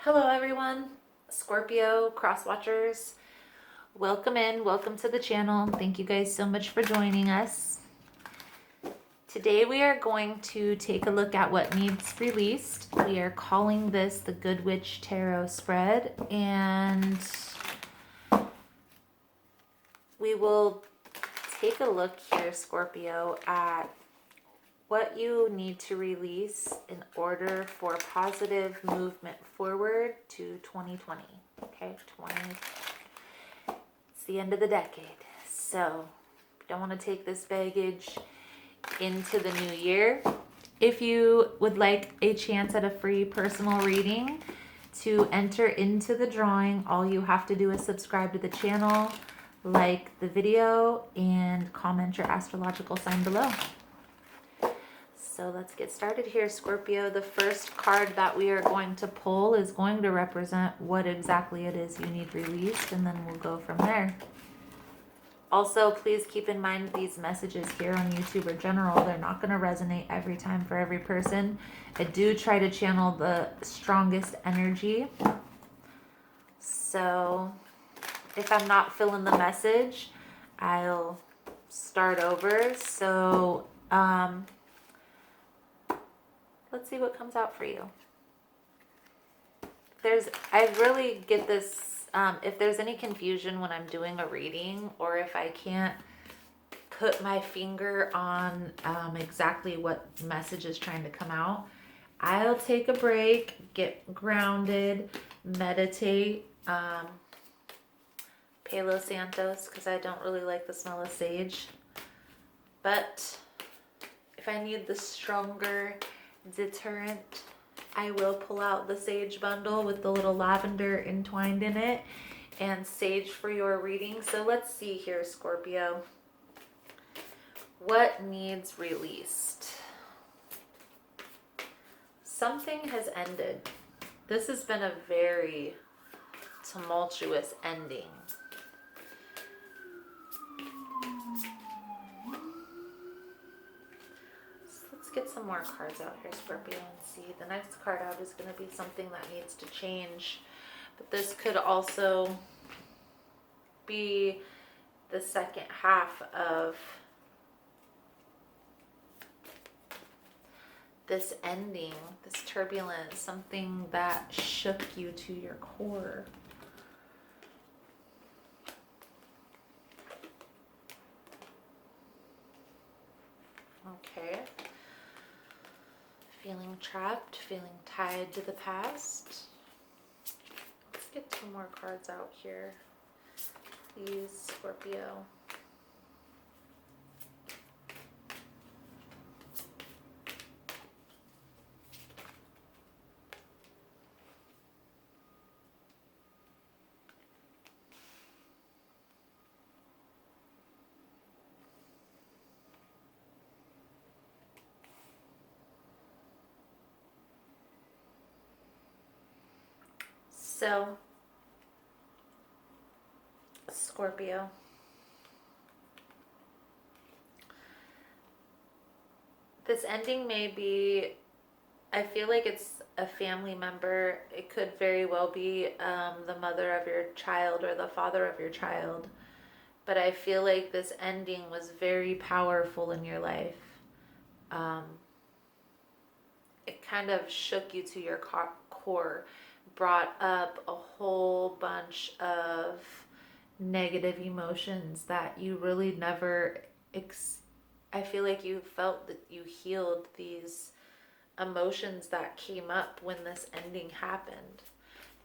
Hello everyone, Scorpio cross watchers. Welcome in, welcome to the channel. Thank you guys so much for joining us. Today we are going to take a look at what needs released. We are calling this the Good Witch Tarot spread, and we will take a look here, Scorpio, at what you need to release in order for positive movement forward to 2020. Okay, 20. It's the end of the decade. So, don't want to take this baggage into the new year. If you would like a chance at a free personal reading to enter into the drawing, all you have to do is subscribe to the channel, like the video, and comment your astrological sign below. So let's get started here, Scorpio. The first card that we are going to pull is going to represent what exactly it is you need released, and then we'll go from there. Also, please keep in mind these messages here on YouTube are general. They're not going to resonate every time for every person. I do try to channel the strongest energy. So if I'm not feeling the message, I'll start over. So, let's see what comes out for you. I really get this, if there's any confusion when I'm doing a reading, or if I can't put my finger on exactly what message is trying to come out, I'll take a break, get grounded, meditate, Palo Santos, because I don't really like the smell of sage. But if I need the stronger deterrent, I will pull out the sage bundle with the little lavender entwined in it and sage for your reading. So let's see here, Scorpio. What needs released? Something has ended. This has been a very tumultuous ending. Get some more cards out here, Scorpio, and see. The next card out is going to be something that needs to change, but this could also be the second half of this ending, this turbulence, something that shook you to your core. Okay. Feeling trapped, feeling tied to the past. Let's get two more cards out here, please, Scorpio. So, Scorpio, this ending may be, I feel like it's a family member. It could very well be the mother of your child or the father of your child. But I feel like this ending was very powerful in your life. It kind of shook you to your core, brought up a whole bunch of negative emotions that you really never I feel like you felt that you healed these emotions that came up when this ending happened.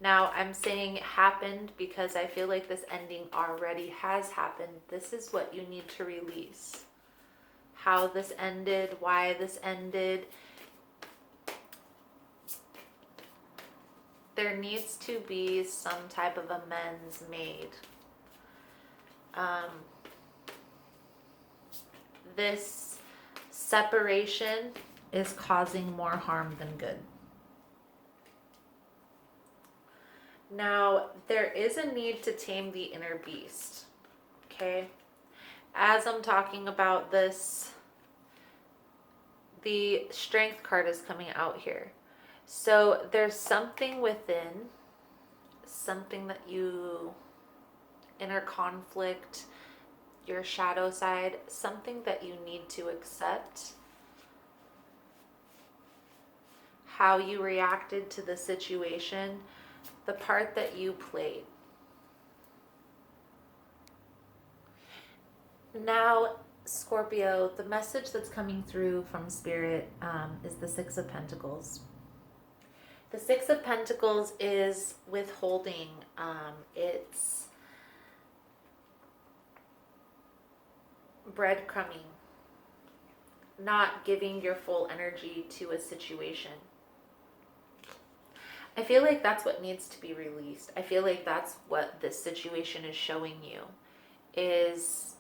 Now, I'm saying it happened because I feel like this ending already has happened. This is what you need to release. How this ended, why this ended. There needs to be some type of amends made. This separation is causing more harm than good. Now, there is a need to tame the inner beast, okay? As I'm talking about this, the Strength card is coming out here. So there's something within, something that you, inner conflict, your shadow side, something that you need to accept. How you reacted to the situation, the part that you played. Now, Scorpio, the message that's coming through from Spirit is the Six of Pentacles. The Six of Pentacles is withholding. It's breadcrumbing, not giving your full energy to a situation. I feel like that's what needs to be released. I feel like that's what this situation is showing you, is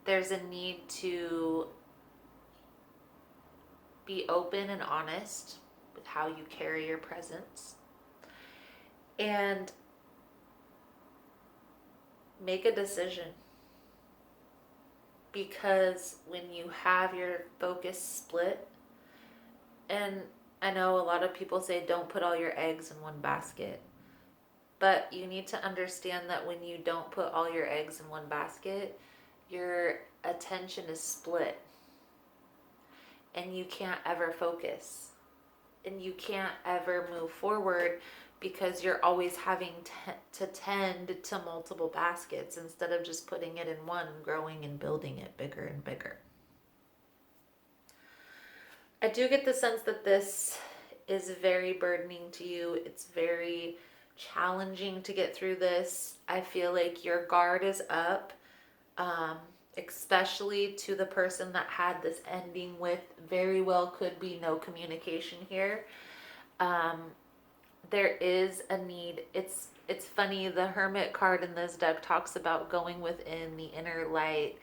there's a need to be open and honest with how you carry your presence and make a decision. Because when you have your focus split, and I know a lot of people say don't put all your eggs in one basket, but you need to understand that when you don't put all your eggs in one basket, your attention is split and you can't ever focus and you can't ever move forward because you're always having to tend to multiple baskets instead of just putting it in one, growing and building it bigger and bigger. I do get the sense that this is very burdening to you. It's very challenging to get through this. I feel like your guard is up, especially to the person that had this ending with. Very well could be no communication here. There is a need. It's funny, the Hermit card in this deck talks about going within the inner light,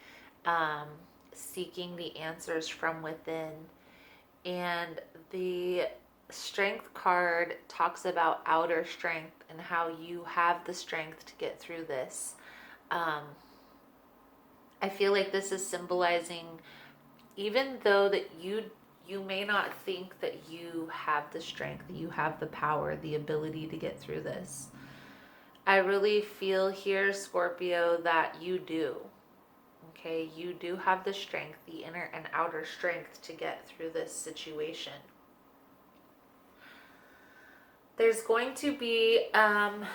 seeking the answers from within. And the Strength card talks about outer strength and how you have the strength to get through this. I feel like this is symbolizing, even though that you may not think that you have the strength, you have the power, the ability to get through this. I really feel here, Scorpio, that you do. Okay, you do have the strength, the inner and outer strength to get through this situation. There's going to be an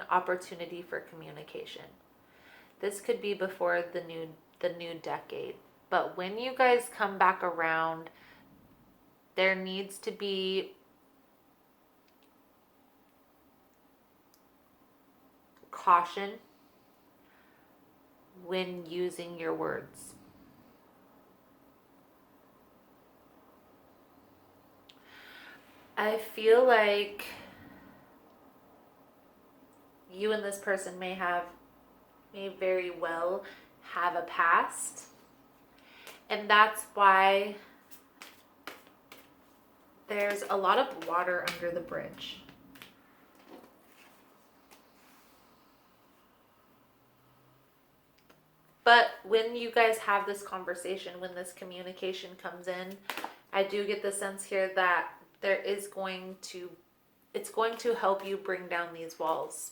opportunity for communication. This could be before the new decade. But when you guys come back around, there needs to be caution when using your words. I feel like you and this person may very well have a past. And that's why there's a lot of water under the bridge. But when you guys have this conversation, when this communication comes in, I do get the sense here that it's going to help you bring down these walls.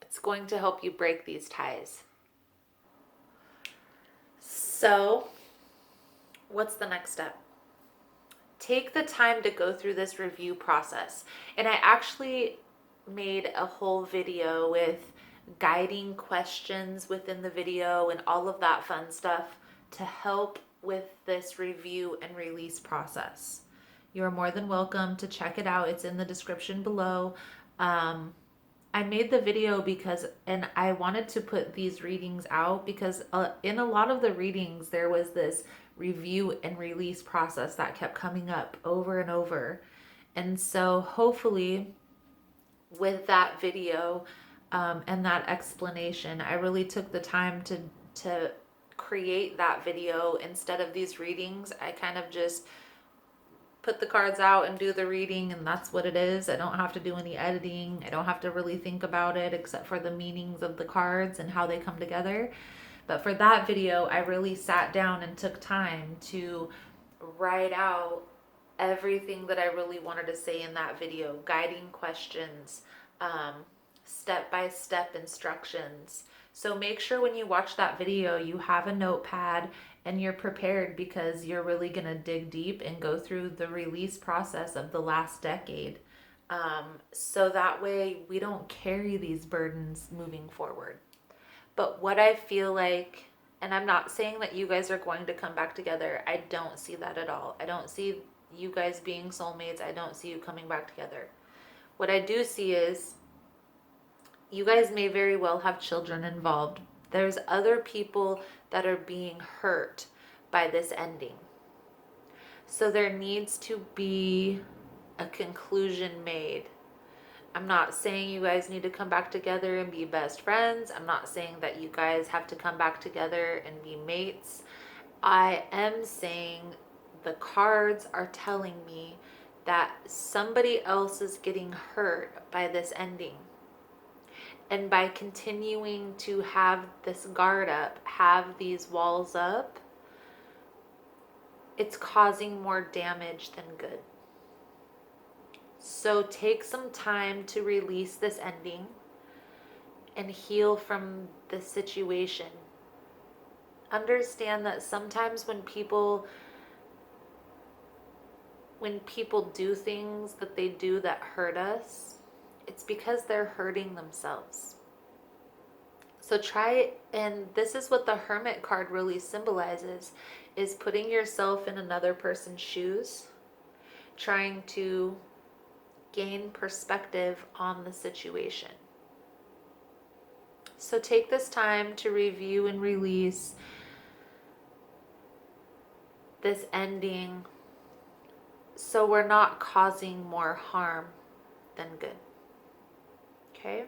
It's going to help you break these ties. So, what's the next step? Take the time to go through this review process. And I actually made a whole video with guiding questions within the video and all of that fun stuff to help with this review and release process. You're more than welcome to check it out. It's in the description below. I made the video and I wanted to put these readings out because in a lot of the readings, there was this review and release process that kept coming up over and over. And so hopefully with that video and that explanation, I really took the time to create that video instead of these readings. I kind of just put the cards out and do the reading, and that's what it is. I don't have to do any editing. I don't have to really think about it except for the meanings of the cards and how they come together. But for that video, I really sat down and took time to write out everything that I really wanted to say in that video, guiding questions, step-by-step instructions. So make sure when you watch that video, you have a notepad and you're prepared, because you're really going to dig deep and go through the release process of the last decade. So that way we don't carry these burdens moving forward. But what I feel like, and I'm not saying that you guys are going to come back together. I don't see that at all. I don't see you guys being soulmates. I don't see you coming back together. What I do see is you guys may very well have children involved. There's other people that are being hurt by this ending. So there needs to be a conclusion made. I'm not saying you guys need to come back together and be best friends. I'm not saying that you guys have to come back together and be mates. I am saying the cards are telling me that somebody else is getting hurt by this ending. And by continuing to have this guard up, have these walls up, it's causing more damage than good. So take some time to release this ending and heal from the situation. Understand that sometimes when people do things that they do that hurt us, it's because they're hurting themselves. So try, and this is what the Hermit card really symbolizes, is putting yourself in another person's shoes, trying to gain perspective on the situation. So take this time to review and release this ending, so we're not causing more harm than good. Okay?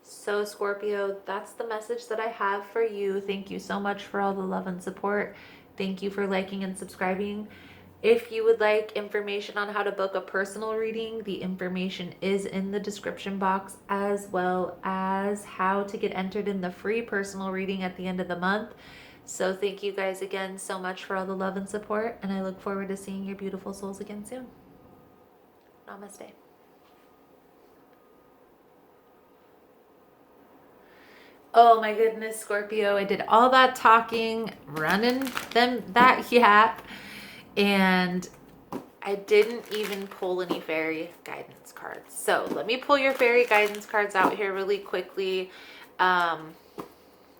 So Scorpio, that's the message that I have for you. Thank you so much for all the love and support. Thank you for liking and subscribing. If you would like information on how to book a personal reading, the information is in the description box, as well as how to get entered in the free personal reading at the end of the month. So thank you guys again so much for all the love and support, and I look forward to seeing your beautiful souls again soon. Namaste. Oh my goodness, Scorpio, I did all that talking, running that yap, and I didn't even pull any fairy guidance cards. So let me pull your fairy guidance cards out here really quickly. I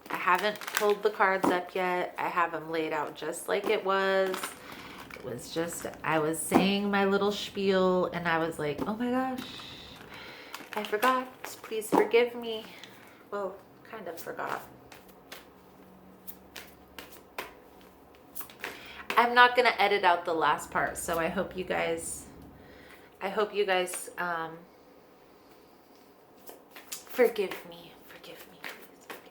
haven't pulled the cards up yet. I have them laid out just like it was. It was just, I was saying my little spiel and I was like, oh my gosh, I forgot. Please forgive me. Well, kind of forgot. I'm not going to edit out the last part, so I hope you guys forgive me. Forgive me, please forgive me.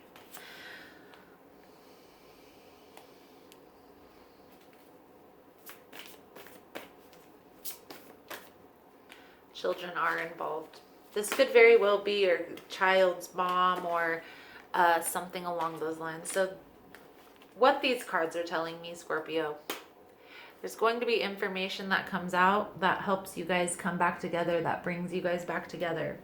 Children are involved. This could very well be your child's mom or something along those lines. So what these cards are telling me, Scorpio, there's going to be information that comes out that helps you guys come back together, that brings you guys back together.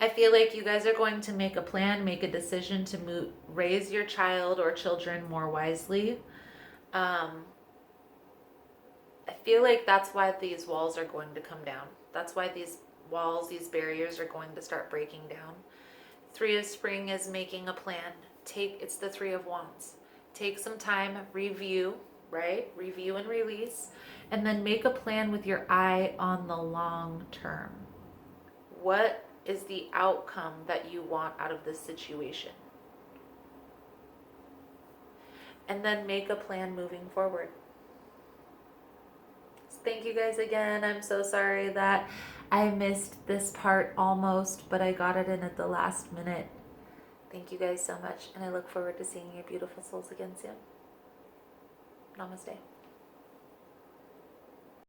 I feel like you guys are going to make a plan, make a decision to raise your child or children more wisely. I feel like that's why these walls are going to come down. That's why these walls, these barriers are going to start breaking down. Three of Spring is making a plan. It's the Three of Wands. Take some time, review, right? Review and release, and then make a plan with your eye on the long term. What is the outcome that you want out of this situation? And then make a plan moving forward. Thank you guys again. I'm so sorry that I missed this part almost, but I got it in at the last minute. Thank you guys so much, and I look forward to seeing your beautiful souls again soon. Namaste.